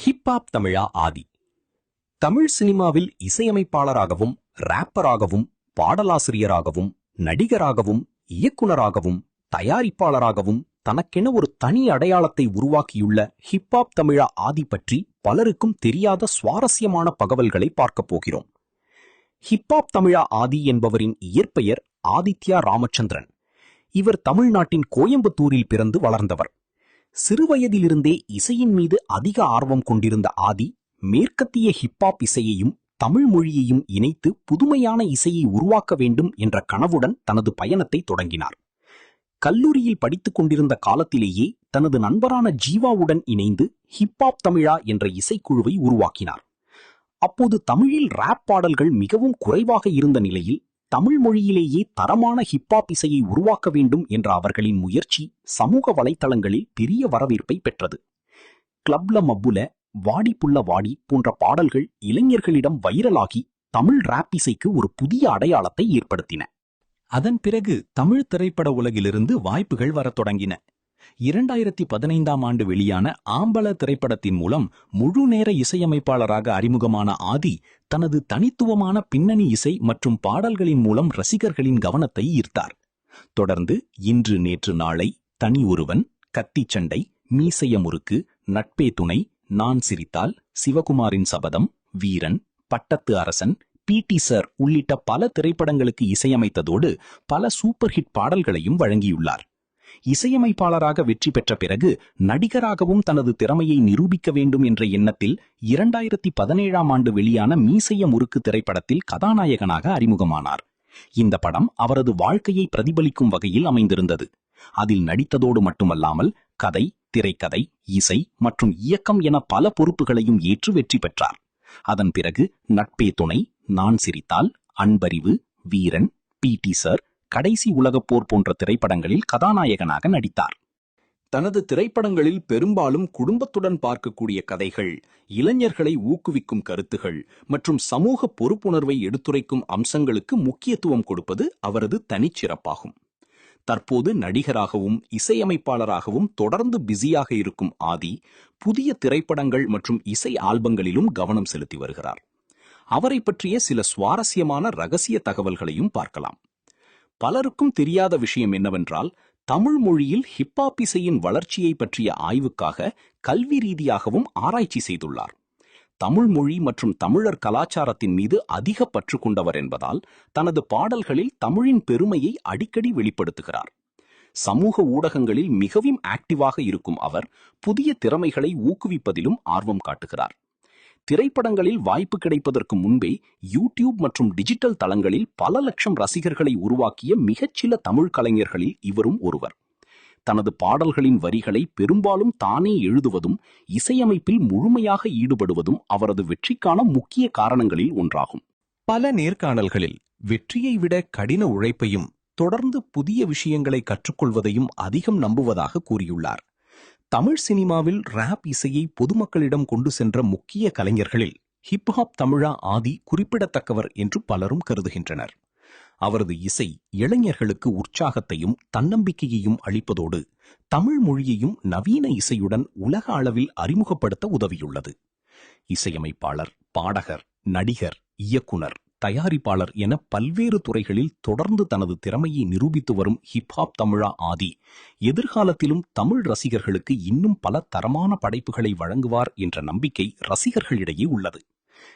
Hip hop தமிழா ஆதி. தமிழ் சினிமாவில் இசையமைப்பாளராகவும் ராப்பராகவும் பாடலாசிரியராகவும் நடிகராகவும் இயக்குனராகவும் தயாரிப்பாளராகவும் தனக்கென ஒரு தனி அடையாளத்தை உருவாக்கியுள்ள ஹிப்ஹாப் தமிழா ஆதி பற்றி பலருக்கும் தெரியாத சுவாரஸ்யமான தகவல்களை பார்க்க போகிறோம். ஹிப்ஹாப் தமிழா ஆதி என்பவரின் இயற்பெயர் ஆதித்யா ராமச்சந்திரன். இவர் தமிழ்நாட்டின் கோயம்புத்தூரில் பிறந்து வளர்ந்தவர். சிறுவயதிலிருந்தே இசையின் மீது அதிக ஆர்வம் கொண்டிருந்த ஆதி மேற்கத்திய ஹிப்ஹாப் இசையையும் தமிழ் மொழியையும் இணைத்து புதுமையான இசையை உருவாக்க வேண்டும் என்ற கனவுடன் தனது பயணத்தை தொடங்கினார். கல்லூரியில் படித்துக் கொண்டிருந்த காலத்திலேயே தனது நண்பரான ஜீவாவுடன் இணைந்து ஹிப்ஹாப் தமிழா என்ற இசைக்குழுவை உருவாக்கினார். அப்போது தமிழில் ராப் பாடல்கள் மிகவும் குறைவாக இருந்த நிலையில் தமிழ் மொழியிலேயே தரமான ஹிப்ஹாப் இசையை உருவாக்க வேண்டும் என்ற அவர்களின் முயற்சி சமூக வலைத்தளங்களில் பெரிய வரவேற்பை பெற்றது. கிளப்ல மப்புல, வாடி புள்ள வாடி போன்ற பாடல்கள் இளைஞர்களிடம் வைரலாகி தமிழ் ராப் இசைக்கு ஒரு புதிய அடையாளத்தை ஏற்படுத்தின. அதன் பிறகு தமிழ் திரைப்பட உலகிலிருந்து வாய்ப்புகள் வரத் தொடங்கின. 2015ஆம் ஆண்டு வெளியான ஆம்பல திரைப்படத்தின் மூலம் முழு நேர இசையமைப்பாளராக அறிமுகமான ஆதி தனது தனித்துவமான பின்னணி இசை மற்றும் பாடல்களின் மூலம் ரசிகர்களின் கவனத்தை ஈர்த்தார். தொடர்ந்து இன்று நேற்று நாளை, தனி ஒருவன், கத்திச்சண்டை, மீசைய முறுக்கு, நட்பே துணை, நான் சிரித்தால், சிவகுமாரின் சபதம், வீரன், பட்டத்து அரசன், பி.டி. சர் உள்ளிட்ட பல திரைப்படங்களுக்கு இசையமைத்ததோடு பல சூப்பர் ஹிட் பாடல்களையும் வழங்கியுள்ளார். இசையமைப்பாளராக வெற்றி பெற்ற பிறகு நடிகராகவும் தனது திறமையை நிரூபிக்க வேண்டும் என்ற எண்ணத்தில் 2017ஆம் ஆண்டு வெளியான மீசைய முறுக்கு திரைப்படத்தில் கதாநாயகனாக அறிமுகமானார். இந்த படம் அவரது வாழ்க்கையை பிரதிபலிக்கும் வகையில் அமைந்திருந்தது. அதில் நடித்ததோடு மட்டுமல்லாமல் கதை, திரைக்கதை, இசை மற்றும் இயக்கம் என பல பொறுப்புகளையும் ஏற்று வெற்றி பெற்றார். அதன் பிறகு நட்பே துணை, நான் சிரித்தால், அன்பறிவு, வீரன், பி.டி. சர், கடைசி உலகப்போர் போன்ற திரைப்படங்களில் கதாநாயகனாக நடித்தார். தனது திரைப்படங்களில் பெரும்பாலும் குடும்பத்துடன் பார்க்கக்கூடிய கதைகள், இளைஞர்களை ஊக்குவிக்கும் கருத்துகள் மற்றும் சமூக பொறுப்புணர்வை எடுத்துரைக்கும் அம்சங்களுக்கு முக்கியத்துவம் கொடுப்பது அவரது தனிச்சிறப்பாகும். தற்போது நடிகராகவும் இசையமைப்பாளராகவும் தொடர்ந்து பிஸியாக இருக்கும் ஆதி புதிய திரைப்படங்கள் மற்றும் இசை ஆல்பங்களிலும் கவனம் செலுத்தி வருகிறார். அவரை பற்றிய சில சுவாரஸ்யமான ரகசிய தகவல்களையும் பார்க்கலாம். பலருக்கும் தெரியாத விஷயம் என்னவென்றால், தமிழ் மொழியில் ஹிப்ஹாப் இசையின் வளர்ச்சியை பற்றிய ஆய்வுக்காக கல்வி ரீதியாகவும் ஆராய்ச்சி செய்துள்ளார். தமிழ் மொழி மற்றும் தமிழர் கலாச்சாரத்தின் மீது அதிக பற்று கொண்டவர் என்பதால் தனது பாடல்களில் தமிழின் பெருமையை அடிக்கடி வெளிப்படுத்துகிறார். சமூக ஊடகங்களில் மிகவும் ஆக்டிவாக இருக்கும் அவர் புதிய திறமைகளை ஊக்குவிப்பதிலும் ஆர்வம் காட்டுகிறார். திரைப்படங்களில் வாய்ப்பு கிடைப்பதற்கு முன்பே யூடியூப் மற்றும் டிஜிட்டல் தளங்களில் பல லட்சம் ரசிகர்களை உருவாக்கிய மிகச்சில தமிழ் கலைஞர்களில் இவரும் ஒருவர். தனது பாடல்களின் வரிகளை பெரும்பாலும் தானே எழுதுவதும் இசையமைப்பில் முழுமையாக ஈடுபடுவதும் அவரது வெற்றிக்கான முக்கிய காரணங்களில் ஒன்றாகும். பல நேர்காணல்களில் வெற்றியை விட கடின உழைப்பையும் தொடர்ந்து புதிய விஷயங்களை கற்றுக்கொள்வதையும் அதிகம் நம்புவதாக கூறியுள்ளார். தமிழ் சினிமாவில் ராப் இசையை பொதுமக்களிடம் கொண்டு சென்ற முக்கிய கலைஞர்களில் ஹிப்ஹாப் தமிழா ஆதி குறிப்பிடத்தக்கவர் என்று பலரும் கருதுகின்றனர். அவரது இசை இளைஞர்களுக்கு உற்சாகத்தையும் தன்னம்பிக்கையையும் அளிப்பதோடு தமிழ் மொழியையும் நவீன இசையுடன் உலக அளவில் அறிமுகப்படுத்த உதவியுள்ளது. இசையமைப்பாளர், பாடகர், நடிகர், இயக்குனர், தயாரிப்பாளர் என பல்வேறு துறைகளில் தொடர்ந்து தனது திறமையை நிரூபித்து வரும் ஹிப்ஹாப் தமிழா ஆதி எதிர்காலத்திலும் தமிழ் ரசிகர்களுக்கு இன்னும் பல தரமான படைப்புகளை வழங்குவார் என்ற நம்பிக்கை ரசிகர்களிடையே உள்ளது.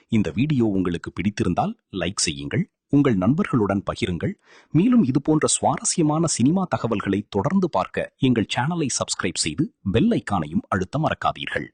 இந்த வீடியோ உங்களுக்கு பிடித்திருந்தால் லைக் செய்யுங்கள், உங்கள் நண்பர்களுடன் பகிருங்கள். மேலும் இதுபோன்ற சுவாரஸ்யமான சினிமா தகவல்களை தொடர்ந்து பார்க்க எங்கள் சேனலை சப்ஸ்கிரைப் செய்து பெல் ஐகானையும் அழுத்த மறக்காதீர்கள்.